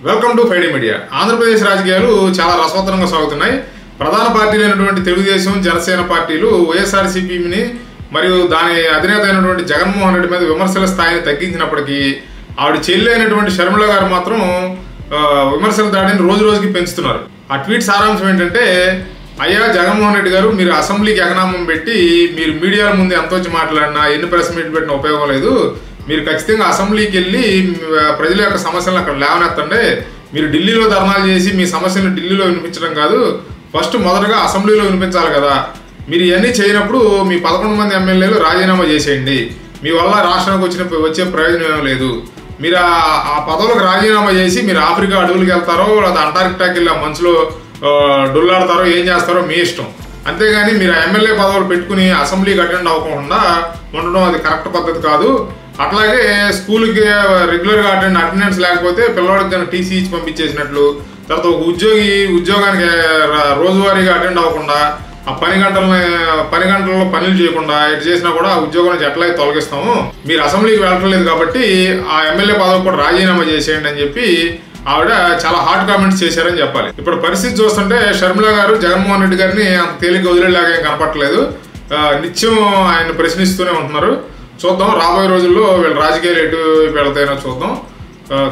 Welcome to ఫైడే media. Andhra Pradesh రాజకీయాలు చాలా రసవత్తరంగా సాగుతున్నాయి. ప్రధాన పార్టీలైనటువంటి తెలుగుదేశం, జనసేన పార్టీలు వైఎస్ఆర్సీపీని మరియు దాని అధినేత అయినటువంటి జగన్మోహన్ రెడ్డి మీద విమర్శల స్థాయిని తగ్గించినప్పటికీ ఆవిడ చెల్లి అయినటువంటి షర్మిల గారు మాత్రం విమర్శల దాడిని రోజు రోజుకి పెంచుతున్నారు. ఆ ట్వీట్ సారాంశం ఏంటంటే, అయ్యా జగన్మోహన్ రెడ్డి గారు, మీరు అసెంబ్లీకి ఎగనామం పెట్టి మీరు మీడియా ముందు ఎంత వచ్చి మాట్లాడినా, ఎన్ని ప్రెస్ మీట్ పెట్టినా ఉపయోగం లేదు. మీరు ఖచ్చితంగా అసెంబ్లీకి వెళ్ళి ప్రజల యొక్క సమస్యలను అక్కడ లేవనెత్తండి. మీరు ఢిల్లీలో ధర్నాలు చేసి మీ సమస్యలను ఢిల్లీలో వినిపించడం కాదు, ఫస్ట్ మొదటగా అసెంబ్లీలో వినిపించాలి కదా. మీరు ఇవన్నీ చేయనప్పుడు మీ 11 మంది ఎమ్మెల్యేలు రాజీనామా చేసేయండి. మీ వల్ల రాష్ట్రానికి వచ్చే ప్రయోజనం ఏమీ లేదు. మీరు ఆ పదవులకు రాజీనామా చేసి మీరు ఆఫ్రికా అడవులకు వెళ్తారో లేదా అంటార్కిటాకి వెళ్ళి ఆ మంచులో డొల్లాడతారో ఏం చేస్తారో మీ ఇష్టం. అంతేగాని మీరు ఎమ్మెల్యే పదవులు పెట్టుకుని అసెంబ్లీకి అటెండ్ అవ్వకుండా ఉండడం అది కరెక్ట్ పద్ధతి కాదు. అట్లాగే స్కూల్కి రెగ్యులర్గా అటెండెన్స్ లేకపోతే పిల్లవాడికి కనుక టీసీ ఇచ్చి పంపించేసినట్లు, తర్వాత ఒక ఉద్యోగానికి రోజువారీగా అటెండ్ అవ్వకుండా ఆ పని గంటల్లో పనులు చేయకుండా ఇటు చేసినా కూడా ఆ ఉద్యోగం నుంచి ఎట్లా తొలగిస్తాము. మీరు అసెంబ్లీకి వెళ్ళట్లేదు కాబట్టి ఆ ఎమ్మెల్యే పదవి కూడా రాజీనామా చేసేయండి అని చెప్పి ఆవిడ చాలా హాట్ కామెంట్స్ చేశారని చెప్పాలి. ఇప్పుడు పరిస్థితి చూస్తుంటే షర్మిల గారు జగన్మోహన్ రెడ్డి గారిని అంత తేలిక వదిలేలాగా ఏం కనపట్లేదు. నిత్యం ఆయన ప్రశ్నిస్తూనే ఉంటున్నారు. చూద్దాం రాబోయే రోజుల్లో వీళ్ళ రాజకీయాలు ఎటు వెళ్తాయనో చూద్దాం.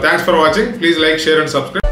Thanks for watching. Please like, share and subscribe.